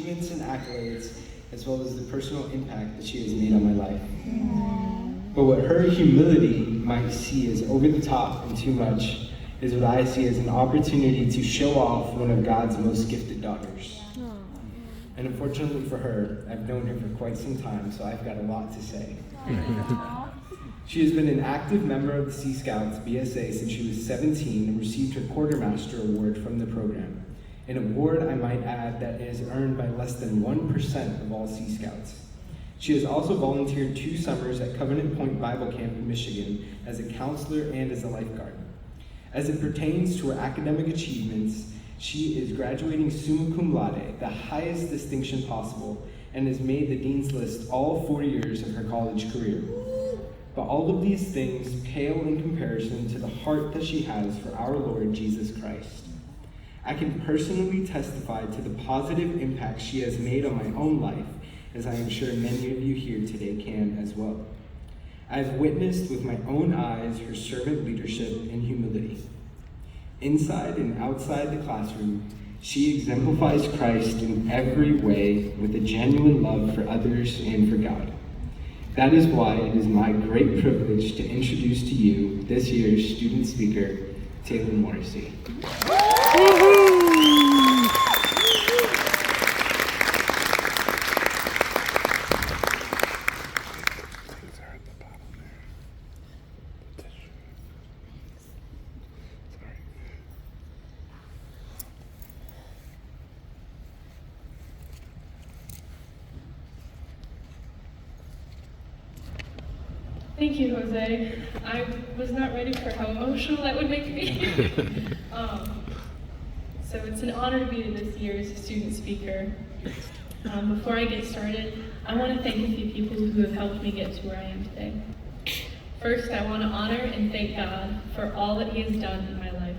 achievements and accolades, as well as the personal impact that she has made on my life. But what her humility might see as over the top and too much is what I see as an opportunity to show off one of God's most gifted daughters. And unfortunately for her, I've known her for quite some time, so I've got a lot to say. She has been an active member of the Sea Scouts BSA since she was 17 and received her Quartermaster Award from the program. An award, I might add, that is earned by less than 1% of all Sea Scouts. She has also volunteered 2 summers at Covenant Point Bible Camp in Michigan as a counselor and as a lifeguard. As it pertains to her academic achievements, she is graduating summa cum laude, the highest distinction possible, and has made the Dean's List all 4 years of her college career. But all of these things pale in comparison to the heart that she has for our Lord Jesus Christ. I can personally testify to the positive impact she has made on my own life, as I am sure many of you here today can as well. I have witnessed with my own eyes her servant leadership and humility. Inside and outside the classroom, she exemplifies Christ in every way with a genuine love for others and for God. That is why it is my great privilege to introduce to you this year's student speaker, Taylor Morrissey. Thank you, Jose. I was not ready for how emotional that would make me. So it's an honor to be this year's student speaker. Before I get started, I want to thank a few people who have helped me get to where I am today. First, I want to honor and thank God for all that He has done in my life.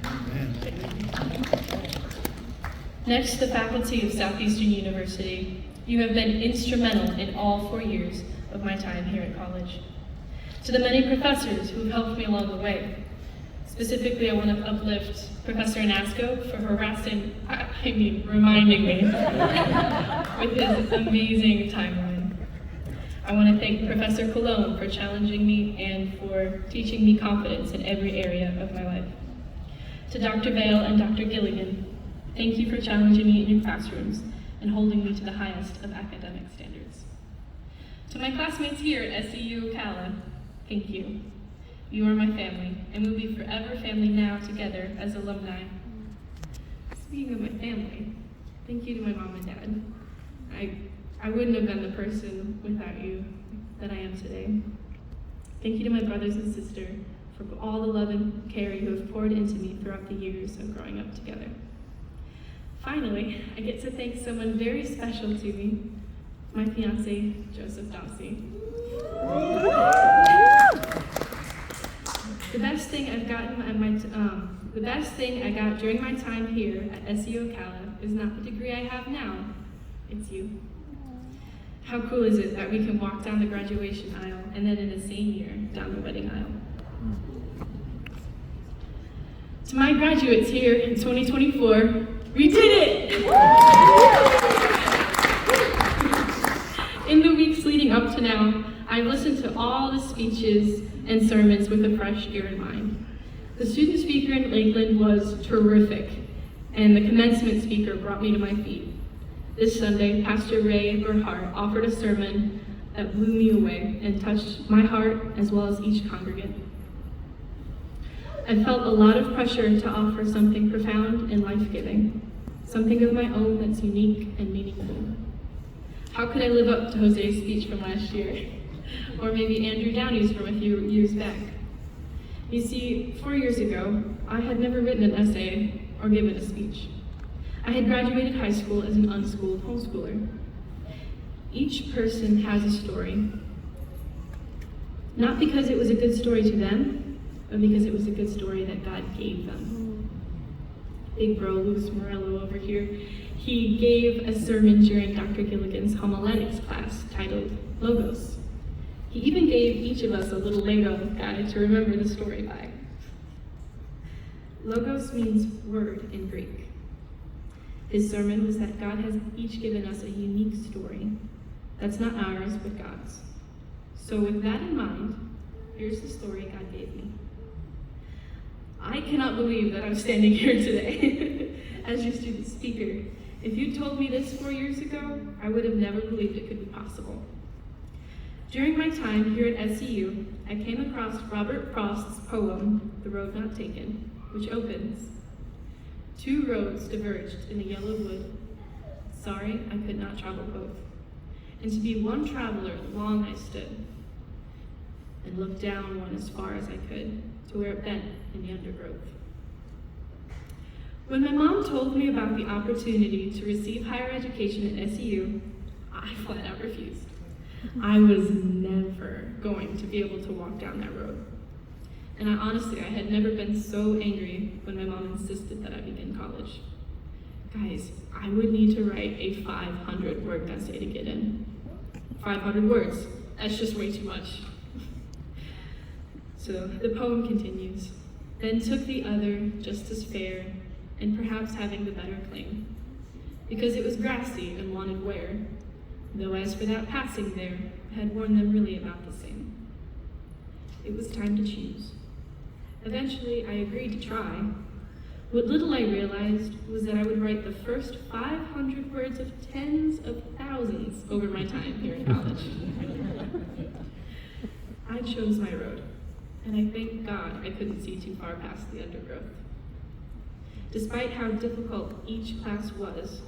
Amen. Next, the faculty of Southeastern University. You have been instrumental in all 4 years of my time here at college. To the many professors who have helped me along the way. Specifically, I want to uplift Professor Anasco for reminding me with his amazing timeline. I want to thank Professor Cologne for challenging me and for teaching me confidence in every area of my life. To Dr. Vale and Dr. Gilligan, thank you for challenging me in your classrooms and holding me to the highest of academic standards. To my classmates here at SCU Ocala, thank you. You are my family, and we'll be forever family now together as alumni. Speaking of my family, thank you to my mom and dad. I wouldn't have been the person without you that I am today. Thank you to my brothers and sister for all the love and care you have poured into me throughout the years of growing up together. Finally, I get to thank someone very special to me, my fiance, Joseph Dossie. The best thing I got during my time here at SCU Ocala is not the degree I have now, it's you. How cool is it that we can walk down the graduation aisle and then in the same year, down the wedding aisle. To my graduates here in 2024, we did it! In the weeks leading up to now, I've listened to all the speeches and sermons with a fresh ear in mind. The student speaker in Lakeland was terrific, and the commencement speaker brought me to my feet. This Sunday, Pastor Ray Berhart offered a sermon that blew me away and touched my heart as well as each congregant. I felt a lot of pressure to offer something profound and life-giving, something of my own that's unique and meaningful. How could I live up to Jose's speech from last year? Or maybe Andrew Downey's from a few years back. You see, 4 years ago, I had never written an essay or given a speech. I had graduated high school as an unschooled homeschooler. Each person has a story. Not because it was a good story to them, but because it was a good story that God gave them. Big bro Luis Morello over here, he gave a sermon during Dr. Gilligan's homiletics class titled Logos. He even gave each of us a little Lego guy to remember the story by. Logos means word in Greek. His sermon was that God has each given us a unique story that's not ours, but God's. So with that in mind, here's the story God gave me. I cannot believe that I'm standing here today as your student speaker. If you told me this 4 years ago, I would have never believed it could be possible. During my time here at SCU, I came across Robert Frost's poem, The Road Not Taken, which opens, "Two roads diverged in the yellow wood. Sorry, I could not travel both. And to be one traveler, long I stood, and looked down one as far as I could, to where it bent in the undergrowth." When my mom told me about the opportunity to receive higher education at SCU, I flat out refused. I was never going to be able to walk down that road. And I had never been so angry when my mom insisted that I begin college. Guys, I would need to write a 500-word essay to get in. 500 words, that's just way too much. So the poem continues. Then took the other just as fair, and perhaps having the better claim, because it was grassy and wanted wear, though as for that passing there, had worn them really about the same. It was time to choose. Eventually, I agreed to try. What little I realized was that I would write the first 500 words of tens of thousands over my time here in college. I chose my road, and I thank God I couldn't see too far past the undergrowth. Despite how difficult each class was,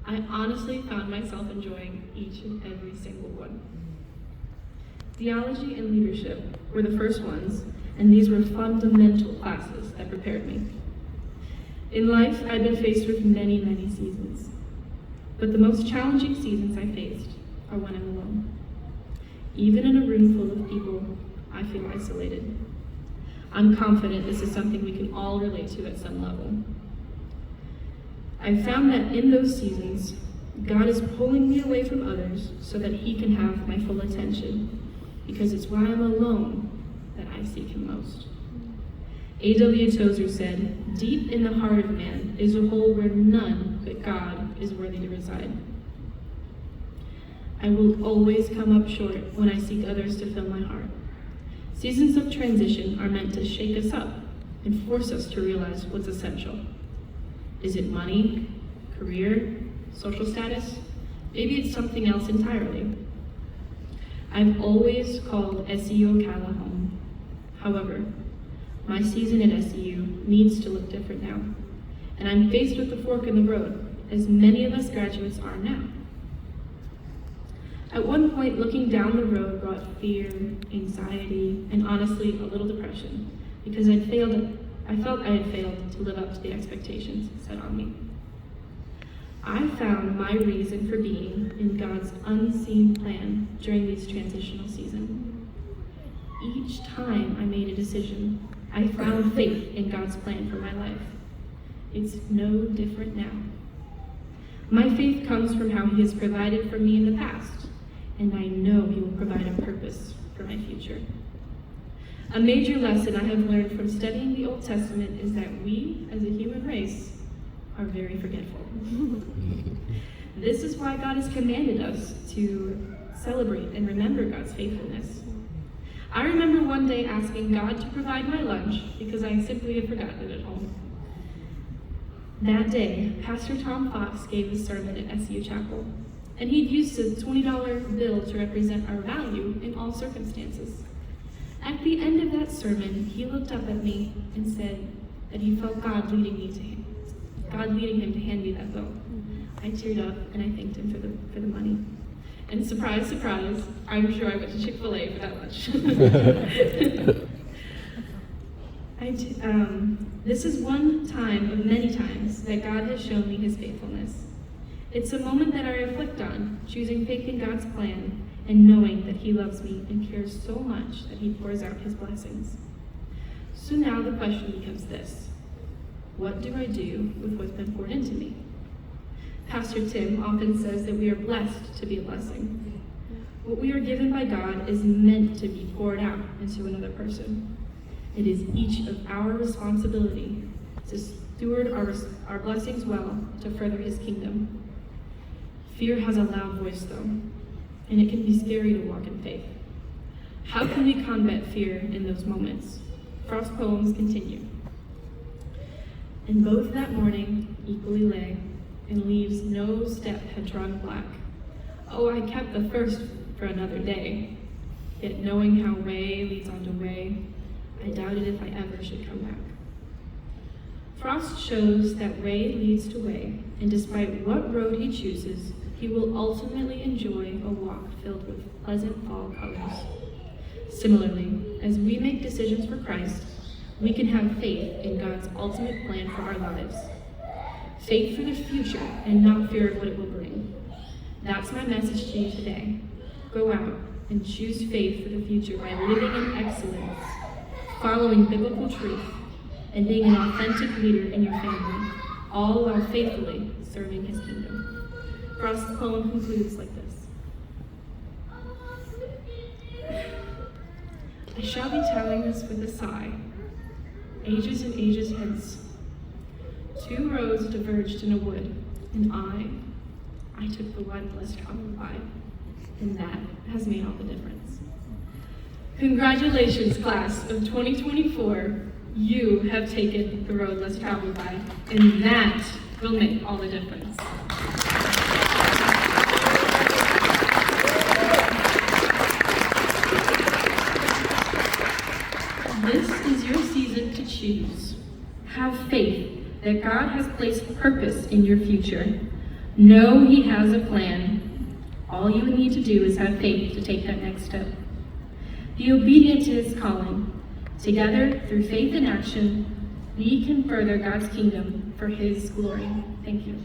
I honestly found myself enjoying each and every single one. Theology and leadership were the first ones, and these were fundamental classes that prepared me. In life, I've been faced with many, many seasons, but the most challenging seasons I faced are when I'm alone. Even in a room full of people, I feel isolated. I'm confident this is something we can all relate to at some level. I've found that in those seasons, God is pulling me away from others so that He can have my full attention, because it's when I'm alone that I seek Him most. A.W. Tozer said, "Deep in the heart of man is a hole where none but God is worthy to reside." I will always come up short when I seek others to fill my heart. Seasons of transition are meant to shake us up and force us to realize what's essential. Is it money, career, social status? Maybe it's something else entirely. I've always called SCU Ocala home. However, my season at SCU needs to look different now, and I'm faced with the fork in the road, as many of us graduates are now. At one point, looking down the road brought fear, anxiety, and honestly, a little depression, because I felt I had failed to live up to the expectations set on me. I found my reason for being in God's unseen plan during these transitional seasons. Each time I made a decision, I found faith in God's plan for my life. It's no different now. My faith comes from how He has provided for me in the past, and I know He will provide a purpose for my future. A major lesson I have learned from studying the Old Testament is that we, as a human race, are very forgetful. This is why God has commanded us to celebrate and remember God's faithfulness. I remember one day asking God to provide my lunch because I simply had forgotten it at home. That day, Pastor Tom Fox gave a sermon at SCU Chapel, and he'd used a $20 bill to represent our value in all circumstances. At the end of that sermon, he looked up at me and said that he felt God leading him to hand me that bill. I teared up and I thanked him for the money. And surprise, surprise, I'm sure I went to Chick-fil-A for that lunch. This is one time of many times that God has shown me His faithfulness. It's a moment that I reflect on, choosing faith in God's plan and knowing that He loves me and cares so much that He pours out His blessings. So now the question becomes this: what do I do with what's been poured into me? Pastor Tim often says that we are blessed to be a blessing. What we are given by God is meant to be poured out into another person. It is each of our responsibility steward our blessings well to further his kingdom. Fear has a loud voice though, and it can be scary to walk in faith. How can we combat fear in those moments? Frost's poems continue. And both that morning equally lay, and leaves no step had drawn black. Oh, I kept the first for another day, yet knowing how way leads on to way, I doubted if I ever should come back. Frost shows that way leads to way, and despite what road he chooses, he will ultimately enjoy a walk filled with pleasant fall colors. Similarly, as we make decisions for Christ, we can have faith in God's ultimate plan for our lives. Faith for the future and not fear of what it will bring. That's my message to you today. Go out and choose faith for the future by living in excellence, following biblical truth, and being an authentic leader in your family, all while faithfully serving his kingdom. Frost's poem concludes like this. I shall be telling this with a sigh. Ages and ages hence, 2 roads diverged in a wood, and I took the one less traveled by, and that has made all the difference. Congratulations, class of 2024. You have taken the road less traveled by, and that will make all the difference. This is your season to choose. Have faith that God has placed purpose in your future. Know he has a plan. All you need to do is have faith to take that next step. Be obedient to his calling. Together, through faith and action, we can further God's kingdom for his glory. Thank you.